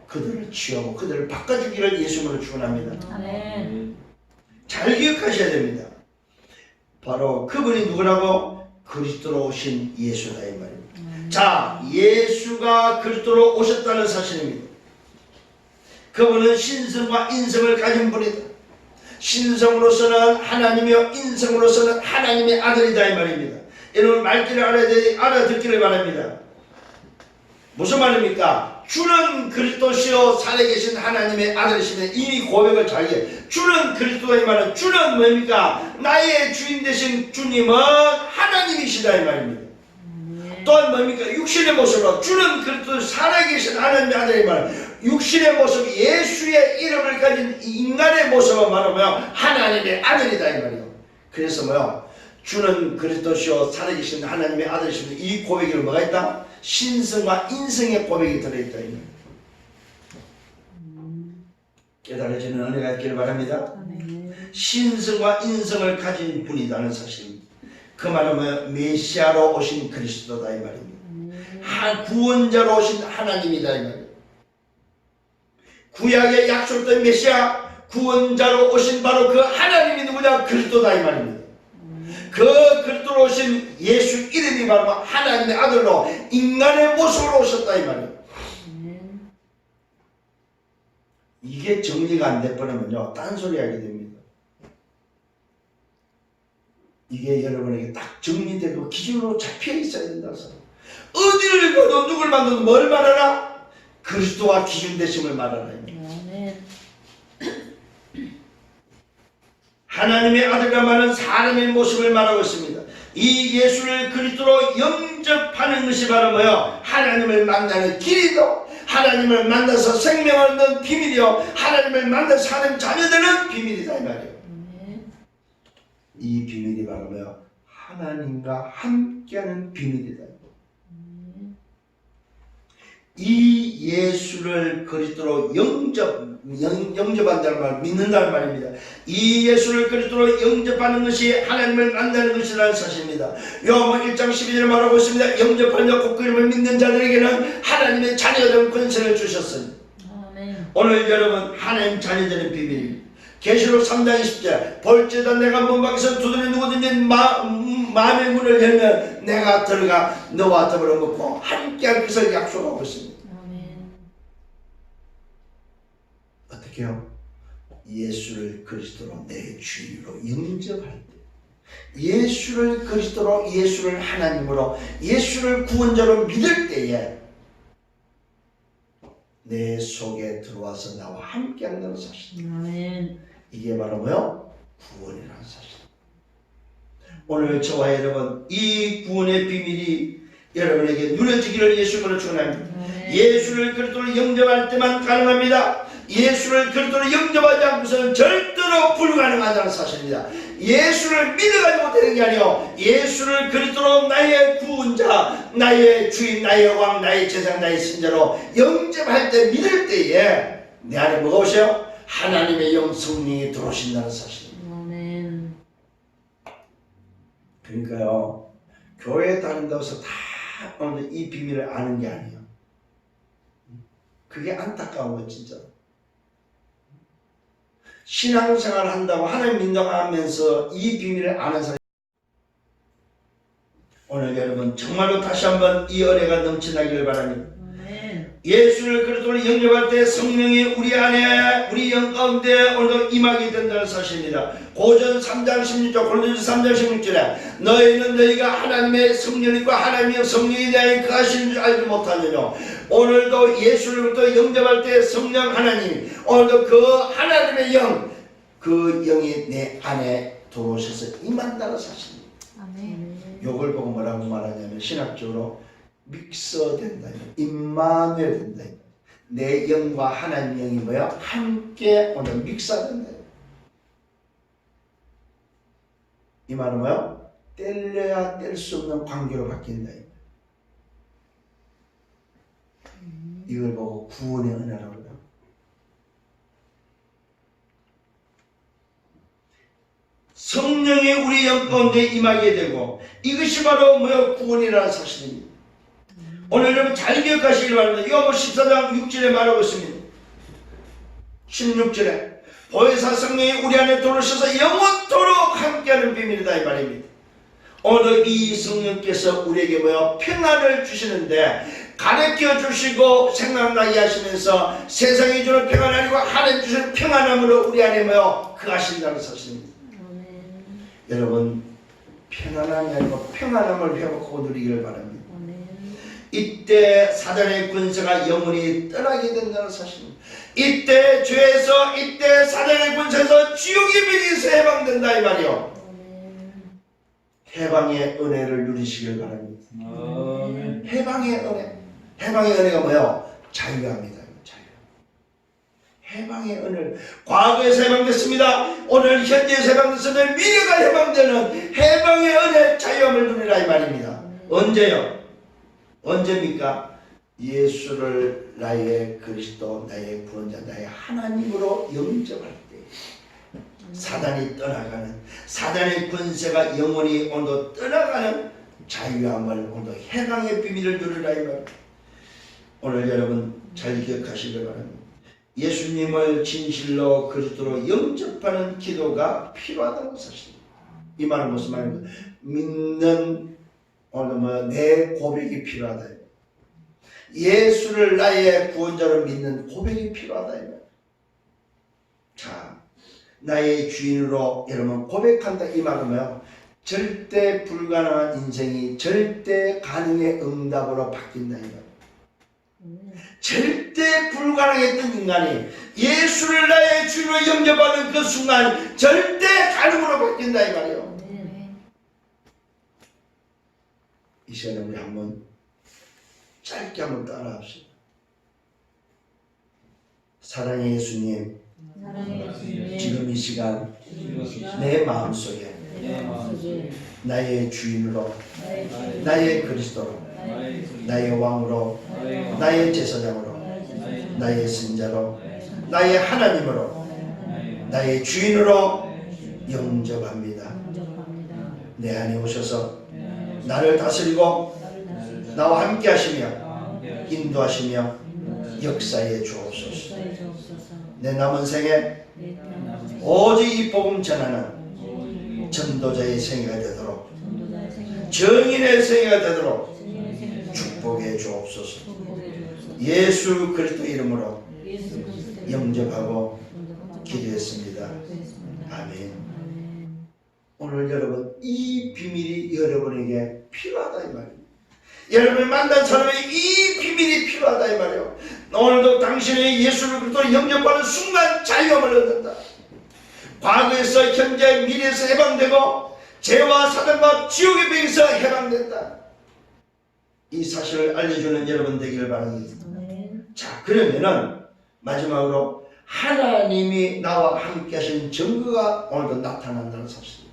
그들을 취하고 그들을 바꿔주기를 예수님으로 축원합니다. 아멘. 잘 기억하셔야 됩니다. 바로 그분이 누구라고? 그리스도로 오신 예수다 이 말입니다. 자, 예수가 그리스도로 오셨다는 사실입니다. 그분은 신성과 인성을 가진 분이다. 신성으로서는 하나님이요 인성으로서는 하나님의 아들이다 이 말입니다. 여러분 말귀를 알아듣기를 바랍니다. 무슨 말입니까? 주는 그리스도시요 살아계신 하나님의 아들이시면 이미 고백을 잘해. 주는 그리스도다 이 말은 주는 뭡니까? 나의 주인 되신 주님은 하나님이시다 이 말입니다. 또한 뭡니까? 육신의 모습으로 주는 그리스도 살아계신 하나님의 아들이 말은 육신의 모습 예수의 이름을 가진 인간의 모습을 말하면 하나님의 아들이다 이 말이에요. 그래서 뭐요? 주는 그리스도시요 살아계신 하나님의 아들이시면 이 고백에는 뭐가 있다? 신성과 인성의 고백이 들어있다 이 말이에요. 깨달아지는 은혜가 있기를 바랍니다. 신성과 인성을 가진 분이라는 사실입니다. 그 말은 뭐예요? 메시아로 오신 그리스도다 이 말입니다. 구원자로 오신 하나님이다 이 말이에요. 구약의 약속된 메시아 구원자로 오신 바로 그 하나님이 누구냐? 그리스도다 이 말입니다. 그 그리스도로 오신 예수 이름이 바로 하나님의 아들로 인간의 모습으로 오셨다 이 말이에요. 이게 정리가 안 돼버리면요 딴소리 하게 됩니다. 이게 여러분에게 딱 정리되고 기준으로 잡혀 있어야 된다고 생각합니다. 어디를 가도 누굴 만나도 뭘 말하라? 그리스도와 기준 되심을 말하라. 하나님의 아들과 말은 사람의 모습을 말하고 있습니다. 이 예수를 그리스도로 영접하는 것이 바로 뭐요? 하나님을 만나는 길이요, 하나님을 만나서 생명을 얻는 비밀이요, 하나님을 만나서 하나님 자녀되는 비밀이다 이 말이에요. 이 비밀이 바로 뭐요? 하나님과 함께하는 비밀이다. 이 예수를 그리스도로 영접한다는 말, 믿는다는 말입니다. 이 예수를 그리스도로 영접하는 것이 하나님을 만나는 것이라는 사실입니다. 요한복음 1장 12절에 말하고 있습니다. 영접하는 자 곧 그 이름을 믿는 자들에게는 하나님의 자녀된 권세를 주셨습니다. 오늘 여러분 하나님 자녀되는 비밀입니다. 계시록 3장 20절 볼지어다 내가 문 밖에서 두드려 누구든지 마음의 문을 열면 내가 들어가 너와 더불어 먹고 함께할 것을 약속하고 있습니다. 어떻게 해요? 예수를 그리스도로 내 주인으로 영접할 때, 예수를 그리스도로, 예수를 하나님으로, 예수를 구원자로 믿을 때에 내 속에 들어와서 나와 함께 한다는 사실. 이게 바로 뭐요? 구원이라는 사실. 오늘 저와 여러분 이 구원의 비밀이 여러분에게 누려지기를 예수님으로 축원합니다. 예수를 그리스도로 영접할 때만 가능합니다. 예수를 그리스도로 영접하지 않고서는 절대로 불가능하다는 사실입니다. 예수를 믿어가지고 되는 게 아니요, 예수를 그리스도로 나의 구원자, 나의 주인, 나의 왕, 나의 제상, 나의 신자로 영접할 때, 믿을 때에 내 안에 뭐가 오셔요? 하나님의 영 성령이 들어오신다는 사실입니다. 그러니까요, 교회에 다닌다고 해서 다 오늘 이 비밀을 아는 게 아니에요. 그게 안타까운 거 진짜. 신앙생활을 한다고 하나님 민정하면서 이 비밀을 아는 사람이, 오늘 여러분 정말로 다시 한번 이 은혜가 넘쳐나기를 바랍니다. 예수를 그리스도로 영접할 때 성령이 우리 안에, 우리 영 가운데 오늘도 임하게 된다는 사실입니다. 고전 3장 16절, 고린도전서 3장 16절에 너희는 너희가 하나님의 성령과 하나님의 성령에 대하여 그 하시는 줄 알지 못하느냐. 오늘도 예수를 영접할 때 성령 하나님, 오늘도 그 하나님의 영, 그 영이 내 안에 들어오셔서 임한다는 사실입니다. 요걸 보고 뭐라고 말하냐면 신학적으로 믹서된다, 임마누엘 된다. 내 영과 하나님 영이 뭐야? 함께 오늘 믹서된다. 이 말은 뭐야? 뗄래야 뗄 수 없는 관계로 바뀐다. 이걸 보고 구원의 은혜라고 해요. 성령이 우리 영 가운데 임하게 되고, 이것이 바로 뭐야? 구원이라는 사실입니다. 오늘 여러분 잘 기억하시길 바랍니다. 요한복음 14장 6절에 말하고 있습니다. 16절에 보혜사 성령이 우리 안에 들어오셔서 영원토록 함께하는 비밀이다 이 말입니다. 오늘 이 성령께서 우리에게 뭐요? 평안을 주시는데, 가르쳐 주시고 생각나게 하시면서 세상이 주는 평안 아니고 하나님 주시는 평안함으로 우리 안에 뭐요? 그 하신다는 사실입니다. 여러분 편안함이 아니고 평안함을 회복하고 누리기를 바랍니다. 아멘. 이때 사단의 군세가 영원히 떠나게 된다는 사실입니다. 이때 죄에서, 이때 사단의 군세에서 지옥의 병에서 해방된다 이 말이요. 아멘. 해방의 은혜를 누리시길 바랍니다. 아멘. 해방의 은혜. 해방의 은혜가 뭐예요? 자유합니다. 자유. 해방의 은혜를 과거에서 해방됐습니다. 오늘 현재에서 해방됐으면 미래가 해방되는 해방의 은혜 자유함을 누리라 이 말입니다. 언제요? 언제입니까? 예수를 나의 그리스도, 나의 구원자, 나의 하나님으로 영접할 때 사단이 떠나가는, 사단의 권세가 영원히 오늘도 떠나가는 자유함을, 오늘도 해방의 비밀을 누리라 이 말입니다. 오늘 여러분 잘 기억하시길 바랍니다. 예수님을 진실로 그리스도로 영접하는 기도가 필요하다는 사실입니다. 이 말은 무슨 말입니까? 믿는 오늘 내 고백이 필요하다. 예수를 나의 구원자로 믿는 고백이 필요하다. 자, 나의 주인으로 여러분 고백한다 이 말은 뭐예요? 절대 불가능한 인생이 절대 가능의 응답으로 바뀐다 이 말이에요. 절대 불가능했던 인간이 예수를 나의 주인으로 영접하는 그 순간 절대 가능으로 바뀐다 이 말이에요. 이 시간에 우리 한번 짧게 한번 따라합시다. 사랑의 예수님, 사랑의 예수님, 지금 이 시간 내 마음속에 나의 주인으로, 나의 그리스도로, 나의 왕으로, 나의 제사장으로, 나의 선자로, 나의 하나님으로, 나의 주인으로 영접합니다. 내 안에 오셔서 나를 다스리고 나와 함께 하시며 인도하시며 역사에 주옵소서. 내 남은 생에 오직 이 복음 전하는 전도자의 생애가 되도록, 정인의 생애가 되도록 축복해 주옵소서. 예수 그리스도 이름으로 영접하고 기도했습니다. 아멘. 오늘 여러분 이 비밀이 여러분에게 필요하다 이 말입니다. 여러분을 만난 사람에게 이 비밀이 필요하다 이 말이에요. 오늘도 당신의 예수를 그리스도로 영접하는 순간 자유함을 얻는다. 과거에서 현재 미래에서 해방되고 죄와 사단과 지옥의 병에서 해방된다. 이 사실을 알려주는 여러분 되기를 바랍니다. 자, 그러면은 마지막으로 하나님이 나와 함께 하신 증거가 오늘도 나타난다는 사실입니다.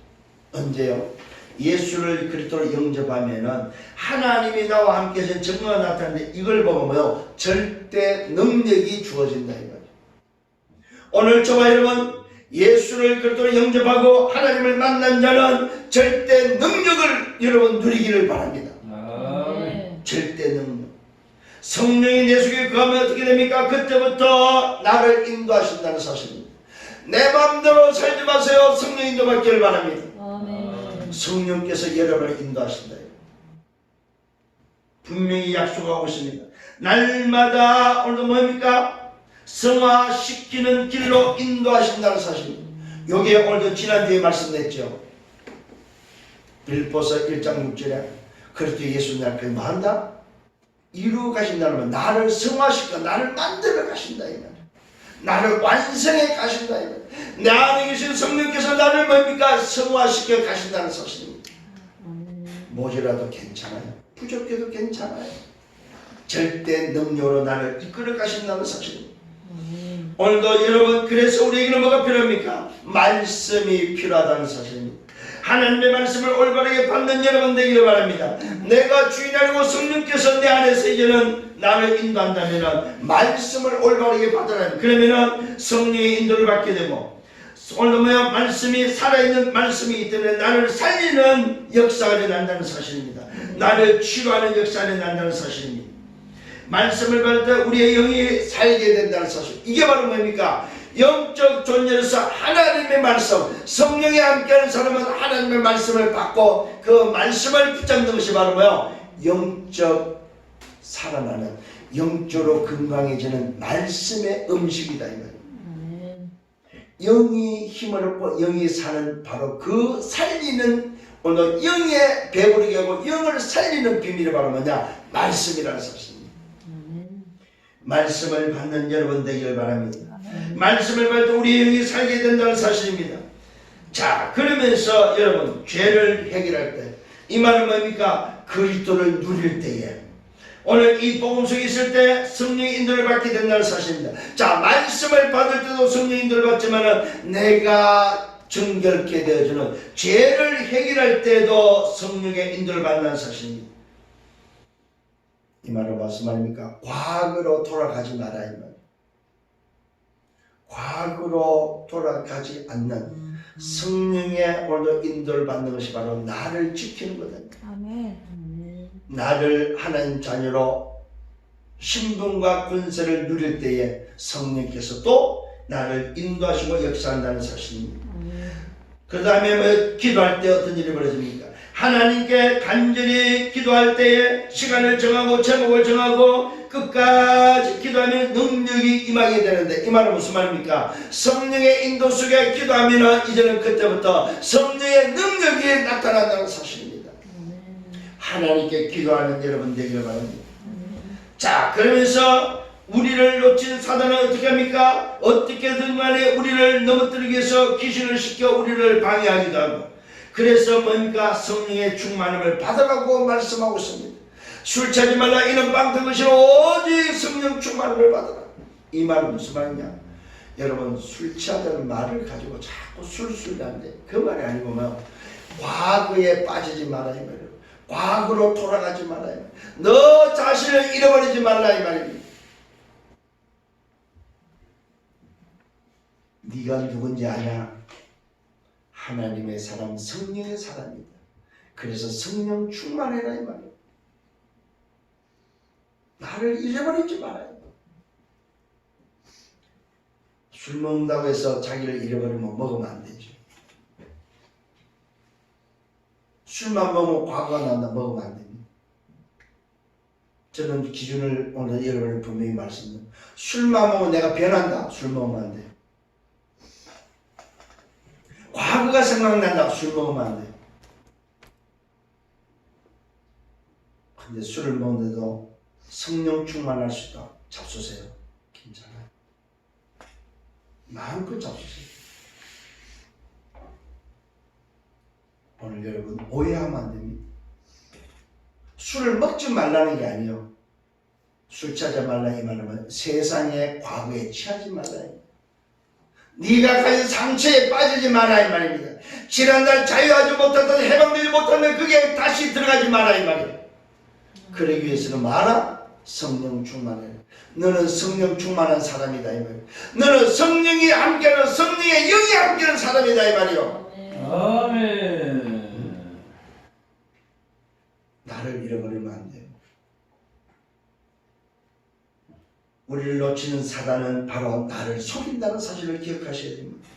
언제요? 예수를 그리스도로 영접하면은 하나님이 나와 함께 하신 증거가 나타나는데 이걸 보고 뭐요? 절대 능력이 주어진다 이 말이에요. 오늘 저와 여러분 예수를 그리스도로 영접하고 하나님을 만난 자는 절대 능력을 여러분 누리기를 바랍니다. 절대 능력. 성령이 내 속에 거하면 어떻게 됩니까? 그때부터 나를 인도하신다는 사실입니다. 내 마음대로 살지 마세요. 성령 인도받기를 바랍니다. 성령께서 여러분을 인도하신다. 분명히 약속하고 있습니다. 날마다 오늘도 뭡니까? 성화시키는 길로 인도하신다는 사실입니다. 여기에 오늘도 지난주에 말씀했죠. 빌립보서 1장 6절에 그리스도 예수 내 앞에 뭐 한다? 이루어 가신다는 말, 나를 성화시켜 나를 만들어 가신다 이 말. 나를 완성해 가신다 이 말. 내 안에 계신 성령께서 나를 뭡니까? 성화시켜 가신다는 사실입니다. 모자라도 괜찮아요. 부족해도 괜찮아요. 절대 능력으로 나를 이끌어 가신다는 사실입니다. 오늘도 여러분 그래서 우리에게는 뭐가 필요합니까? 말씀이 필요하다는 사실입니다. 하나님의 말씀을 올바르게 받는 여러분 되기를 바랍니다. 내가 주인 아니고 성령께서 내 안에서 이제는 나를 인도한다면 말씀을 올바르게 받으라. 그러면 성령의 인도를 받게 되고 오늘도 뭐야? 말씀이 살아있는 말씀이기 때문에 나를 살리는 역사가 일어난다는 사실입니다. 나를 치료하는 역사가 일어난다는 사실입니다. 말씀을 받을 때 우리의 영이 살게 된다는 사실. 이게 바로 뭡니까? 영적 존재로서 하나님의 말씀, 성령이 함께하는 사람은 하나님의 말씀을 받고 그 말씀을 붙잡는 것이 바로 뭐예요? 영적 살아나는, 영적으로 건강해지는 말씀의 음식이다 이 말이에요. 영이 힘을 얻고 영이 사는 바로 그 살리는 오늘 영에 배부르게 하고 영을 살리는 비밀이 바로 뭐냐? 말씀이라는 사실입니다. 말씀을 받는 여러분 되기를 바랍니다. 말씀을 받을 때 우리 영이 살게 된다는 사실입니다. 자, 그러면서 여러분 죄를 해결할 때 이 말은 뭡니까? 그리스도를 누릴 때에 오늘 이 복음 속에 있을 때 성령의 인도를 받게 된다는 사실입니다. 자, 말씀을 받을 때도 성령의 인도를 받지만은 내가 정결케 되어주는 죄를 해결할 때도 성령의 인도를 받는 사실입니다. 이 말은 무슨 말입니까? 과거로 돌아가지 마라 이 말. 과거로 돌아가지 않는 성령의 오늘도 인도를 받는 것이 바로 나를 지키는 거다. 아멘. 나를 하나님 자녀로 신분과 권세를 누릴 때에 성령께서 또 나를 인도하시고 역사한다는 사실입니다. 그 다음에 뭐 기도할 때 어떤 일이 벌어집니까? 하나님께 간절히 기도할 때에 시간을 정하고 제목을 정하고 끝까지 기도하면 능력이 임하게 되는데 이 말은 무슨 말입니까? 성령의 인도 속에 기도하면 이제는 그때부터 성령의 능력이 나타난다는 사실입니다. 하나님께 기도하는 여러분 되기를 바랍니다. 자, 그러면서 우리를 놓친 사단은 어떻게 합니까? 어떻게든 간에 우리를 넘어뜨리기 위해서 귀신을 시켜 우리를 방해하기도 하고 그래서 뭡니까? 성령의 충만함을 받아라고 말씀하고 있습니다. 술 취하지 말라 이는 빵 것이라 오직 성령 충만함을 받아라. 이 말은 무슨 말이냐? 여러분 술 취하다는 말을 가지고 자꾸 술술한데 그 말이 아니고 뭐 과거에 빠지지 마라 이 말이에요. 과거로 돌아가지 말라 이 말이에요. 너 자신을 잃어버리지 말라 이 말입니다. 네가 누군지 아냐? 하나님의 사람, 성령의 사람이다. 그래서 성령 충만해라 이 말이에요. 나를 잃어버리지 말아요. 술 먹는다고 해서 자기를 잃어버리면 먹으면 안 되죠. 술만 먹으면 과거가 난다 먹으면 안 됩니다. 저는 기준을 오늘 여러분을 분명히 말씀드립니다. 술만 먹으면 내가 변한다. 술 먹으면 안 돼요. 과거가 생각난다. 술 먹으면 안 돼요. 근데 술을 먹는데도 성령 충만할 수 있다. 잡수세요. 괜찮아요. 마음껏 잡수세요. 오늘 여러분 오해하면 안 됩니다. 술을 먹지 말라는 게 아니에요. 술 취하지 말라 이 말은 세상의 과거에 취하지 말라. 네가 가진 상처에 빠지지 마라 이 말입니다. 지난날 자유하지 못하던 해방되지 못하면 그게 다시 들어가지 마라 이 말이에요. 그러기 위해서는 마라 성령 충만해. 너는 성령 충만한 사람이다 이 말이에요. 너는 성령이 함께하는 성령의 영이 함께하는 사람이다 이 말이에요. 아멘. 나를 잃어버리면 안 돼요. 우리를 놓치는 사단은 바로 나를 속인다는 사실을 기억하셔야 됩니다.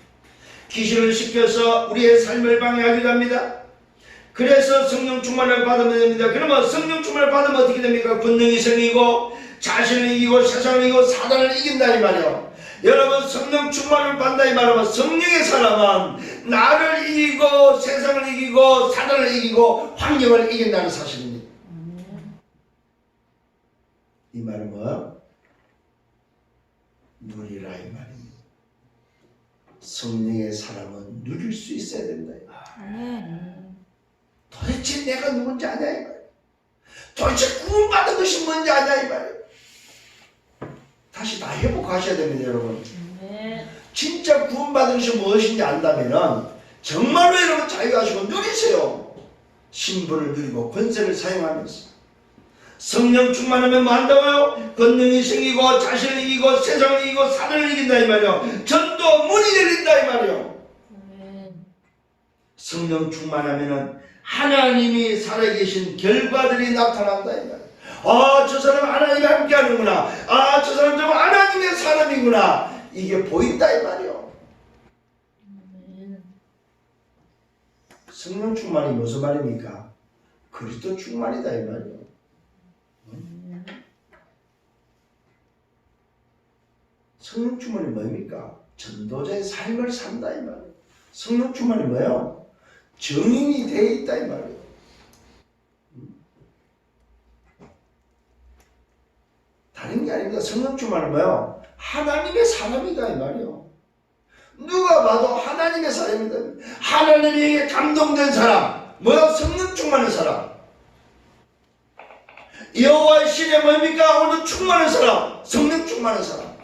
귀신을 시켜서 우리의 삶을 방해하기도 합니다. 그래서 성령 충만을 받으면 됩니다. 그러면 성령 충만을 받으면 어떻게 됩니까? 권능이 생기고 자신을 이기고 세상을 이기고 사단을 이긴다 이 말이에요. 여러분 성령 충만을 받는다 이 말하면 성령의 사람은 나를 이기고 세상을 이기고 사단을 이기고 환경을 이긴다는 사실입니다. 이 말은 뭐야? 누리라 이 말입니다. 성령의 사람은 누릴 수 있어야 된다. 도대체 내가 누군지 아냐 이 말이에요. 도대체 구원받은 것이 뭔지 아냐 이 말이에요. 다시 다 회복하셔야 됩니다 여러분. 진짜 구원받은 것이 무엇인지 안다면 정말로 여러분 자유하시고 누리세요. 신분을 누리고 권세를 사용하면서 성령 충만하면 뭐 한다고요? 권능이 생기고 자신을 이기고 세상을 이기고 사단을 이긴다 이 말이요. 전도 문이 열린다 이 말이요. 성령 충만하면은 하나님이 살아계신 결과들이 나타난다 이 말이요. 아, 저 사람 하나님이 함께 하는구나. 아, 저 사람 정말 하나님의 사람이구나. 이게 보인다 이 말이요. 성령 충만이 무슨 말입니까? 그리스도 충만이다 이 말이요. 성령 충만이 뭡니까? 전도자의 삶을 산다 이 말이에요. 성령 충만이 뭐예요? 증인이 되어 있다 이 말이에요. 다른 게 아닙니다. 성령 충만은 뭐요? 하나님의 사람이다 이 말이에요. 누가 봐도 하나님의 사람이다. 하나님에게 감동된 사람, 뭐야? 성령 충만한 사람. 여호와의 신에 뭡니까? 오늘 충만한 사람, 성령 충만한 사람.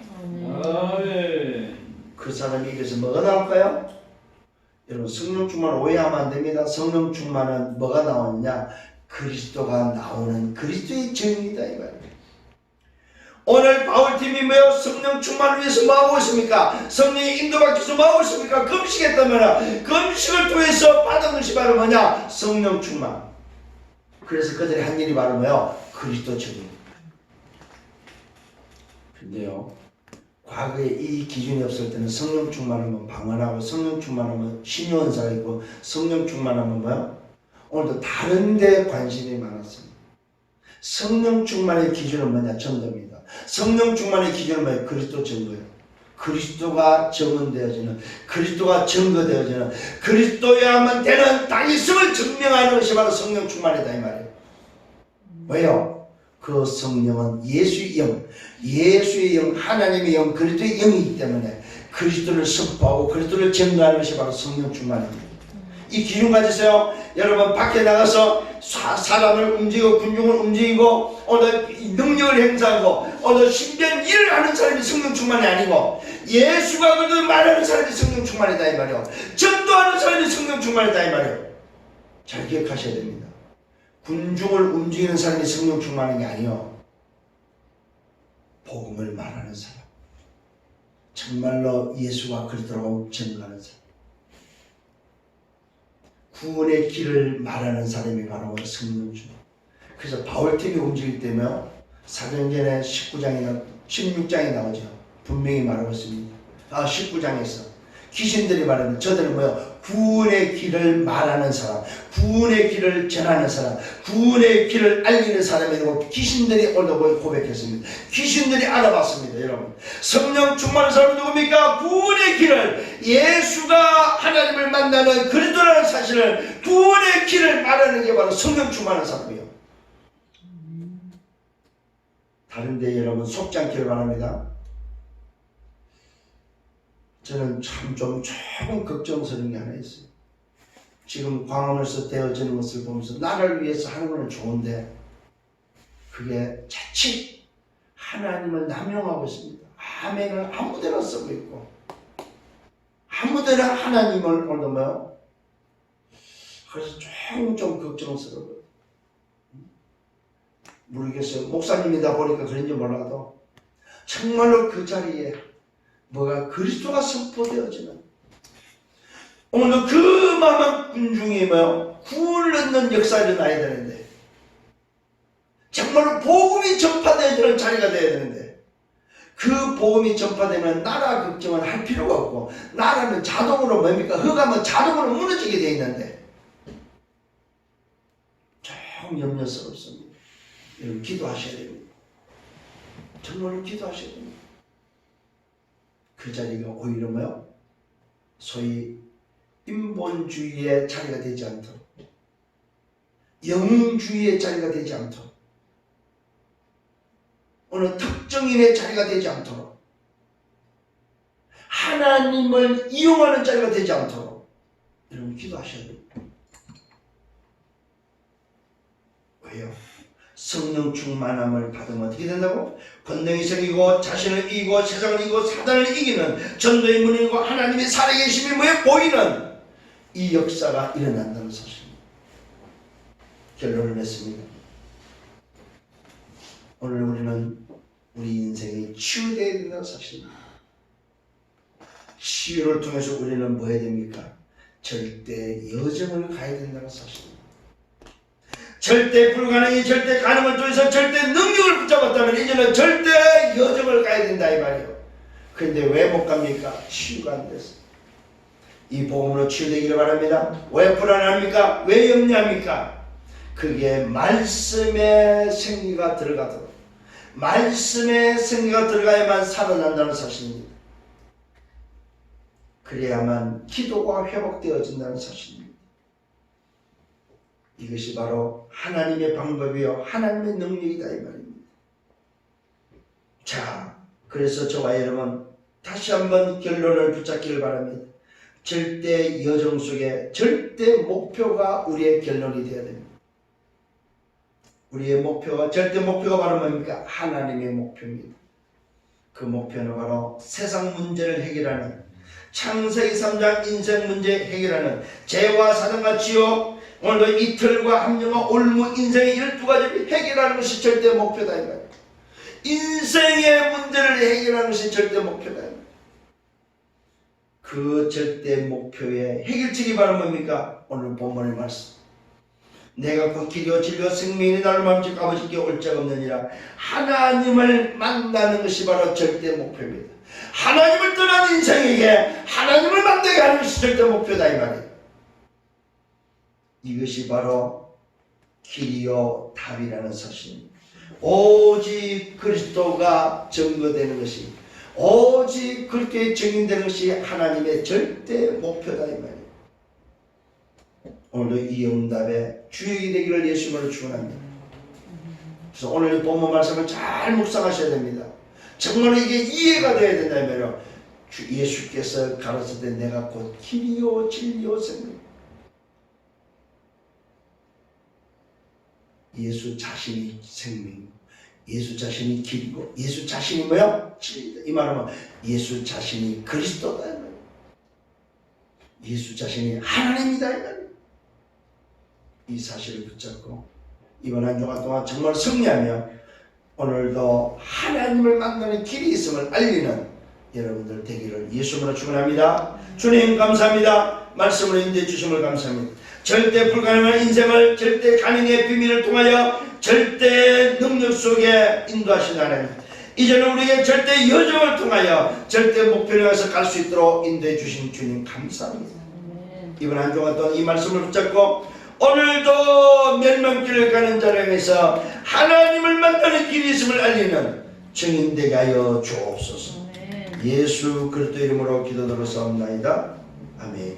아멘. 그 사람이 입에서 뭐가 나올까요? 여러분 성령 충만 오해하면 안 됩니다. 성령 충만은 뭐가 나오느냐? 그리스도가 나오는 그리스도의 증인이다 이 말이에요. 오늘 바울팀이 뭐요? 성령 충만을 위해서 뭐하고 있습니까? 성령의 인도받기 위해서 뭐하고 있습니까? 금식했다면 금식을 통해서 받은 것이 바로 뭐냐? 성령 충만. 그래서 그들이 한 일이 바로 뭐요? 그리스도 증인. 근데요, 과거에 이 기준이 없을 때는 성령 충만하면 방언하고 성령 충만하면 신유언사가 있고 성령 충만하면 뭐요? 오늘도 다른 데 관심이 많았습니다. 성령 충만의 기준은 뭐냐? 전도입니다. 성령 충만의 기준은 뭐예요? 그리스도 증거예요. 그리스도가 증언되어지는, 그리스도가 증거되어지는, 그리스도야만 되는 당위성을 증명하는 것이 바로 성령 충만이다 이 말이에요. 왜요? 그 성령은 예수의 영, 예수의 영, 하나님의 영, 그리스도의 영이기 때문에 그리스도를 선포하고 그리스도를 증거하는 것이 바로 성령 충만입니다. 이 기준 가지세요. 여러분 밖에 나가서 사람을 움직이고 군중을 움직이고 어느 능력을 행사하고 어느 신비한 일을 하는 사람이 성령 충만이 아니고 예수가 그들 말하는 사람이 성령 충만이다 이 말이에요. 전도하는 사람이 성령 충만이다 이 말이에요. 잘 기억하셔야 됩니다. 군중을 움직이는 사람이 성령 충만한 게 아니요, 복음을 말하는 사람, 정말로 예수가 그리스도라고 증거하는 사람, 구원의 길을 말하는 사람이 바로 성령 충만. 그래서 바울팀이 움직일 때면 사도행전에 19장이나 16장이 나오죠. 분명히 말하고 있습니다. 19장에서 귀신들이 말하는, 저들은 뭐요? 구원의 길을 말하는 사람, 구원의 길을 전하는 사람, 구원의 길을 알리는 사람이라고 귀신들이 오늘 고백했습니다. 귀신들이 알아봤습니다. 여러분, 성령 충만한 사람은 누굽니까? 구원의 길을, 예수가 하나님을 만나는 그리스도라는 사실을, 구원의 길을 말하는 게 바로 성령 충만한 사람이에요. 다른데 여러분 속지 않기를 바랍니다. 저는 참 조금 걱정스러운 게 하나 있어요. 지금 광화문에서 되어지는 것을 보면서 나를 위해서 하는 건 좋은데 그게 자칫 하나님을 남용하고 있습니다. 아멘을 아무데나 쓰고 있고 아무데나 하나님을 얻으며, 그래서 좀 걱정스러워요. 모르겠어요. 목사님이다 보니까 그런지 몰라도 정말로 그 자리에 뭐가 그리스도가 선포되어지는, 오늘 그 마음 군중이 뭐요? 구원을 얻는 역사가 일어나야 되는데, 정말로 복음이 전파되어지는 자리가 되어야 되는데, 그 복음이 전파되면 나라 걱정은 할 필요가 없고, 나라는 자동으로 뭡니까? 흑암은 자동으로 무너지게 되어 있는데 좀 염려스럽습니다. 여러분 기도하셔야 됩니다. 정말로 기도하셔야 됩니다. 그 자리가 오히려 뭐요? 소위 인본주의의 자리가 되지 않도록, 영웅주의의 자리가 되지 않도록, 어느 특정인의 자리가 되지 않도록, 하나님을 이용하는 자리가 되지 않도록 여러분 기도하셔야 됩니다. 왜요? 성령 충만함을 받으면 어떻게 된다고? 권능이 생기고 자신을 이기고 세상을 이기고 사단을 이기는 전도의 문이고 하나님의 살아계심이 뭐에 보이는 이 역사가 일어난다는 사실입니다. 결론을 맺습니다. 오늘 우리는 우리 인생이 치유되어야 된다는 사실입니다. 치유를 통해서 우리는 뭐 해야 됩니까? 절대 여정을 가야 된다는 사실입니다. 절대 불가능이 절대 가능을 통해서 절대 능력을 붙잡았다면 이제는 절대 여정을 가야 된다 이 말이에요. 그런데 왜 못 갑니까? 치유가 안 돼서. 이 복음으로 치유되기를 바랍니다. 왜 불안합니까? 왜 염려합니까? 그게 말씀의 생기가 들어가도록, 말씀의 생기가 들어가야만 살아난다는 사실입니다. 그래야만 기도가 회복되어진다는 사실입니다. 이것이 바로 하나님의 방법이요 하나님의 능력이다 이 말입니다. 자, 그래서 저와 여러분 다시 한번 결론을 붙잡기를 바랍니다. 절대 여정 속에 절대 목표가 우리의 결론이 되어야 됩니다. 우리의 목표가 절대 목표가 바로 뭡니까? 하나님의 목표입니다. 그 목표는 바로 세상 문제를 해결하는 창세기 3장 인생 문제 해결하는 죄와 사단과 지옥 오늘도 이틀과 함정과 올무 인생의 12가지를 해결하는 것이 절대 목표다 이 말이에요. 인생의 문제를 해결하는 것이 절대 목표다. 그 절대 목표의 해결책이 바로 뭡니까? 오늘 본문의 말씀. 내가 곧 길이요 진리요 생명이 나를 맘집 아버지께 올 자가 없느니라. 하나님을 만나는 것이 바로 절대 목표입니다. 하나님을 떠난 인생에게 하나님을 만나게 하는 것이 절대 목표다 이 말이에요. 이것이 바로 길이요 답이라는 사실입니다. 오직 그리스도가 증거되는 것이 오직 그렇게 증인되는 것이 하나님의 절대 목표다 이 말이에요. 오늘도 이 응답의 주역이 되기를 예수님으로 축원합니다. 그래서 오늘 이 본문 말씀을 잘 묵상하셔야 됩니다. 정말 이게 이해가 되어야 된다 이 말이에요. 예수께서 가르치되 내가 곧 길이요 진리요 생명. 예수 자신이 생명이고 예수 자신이 길이고 예수 자신이 뭐야? 진리다. 이 말하면 예수 자신이 그리스도다 이 말이에요. 예수 자신이 하나님이다 이 말이에요. 이 사실을 붙잡고 이번 한 주간 동안 정말 승리하며 오늘도 하나님을 만나는 길이 있음을 알리는 여러분들 되기를 예수님으로 축원합니다. 주님 감사합니다. 말씀으로 인도해 주심을 감사합니다. 절대 불가능한 인생을 절대 가능의 비밀을 통하여 절대 능력 속에 인도하신 하나님, 이제는 우리에게 절대 여정을 통하여 절대 목표를 향해서 갈 수 있도록 인도해 주신 주님 감사합니다. 이번 한 주간 동안 이 말씀을 붙잡고 오늘도 멸망길을 가는 자를 향해서 하나님을 만나는 길이 있음을 알리는 증인되게 하여 주옵소서. 예수 그리스도 이름으로 기도드렸사옵나이다. 아멘.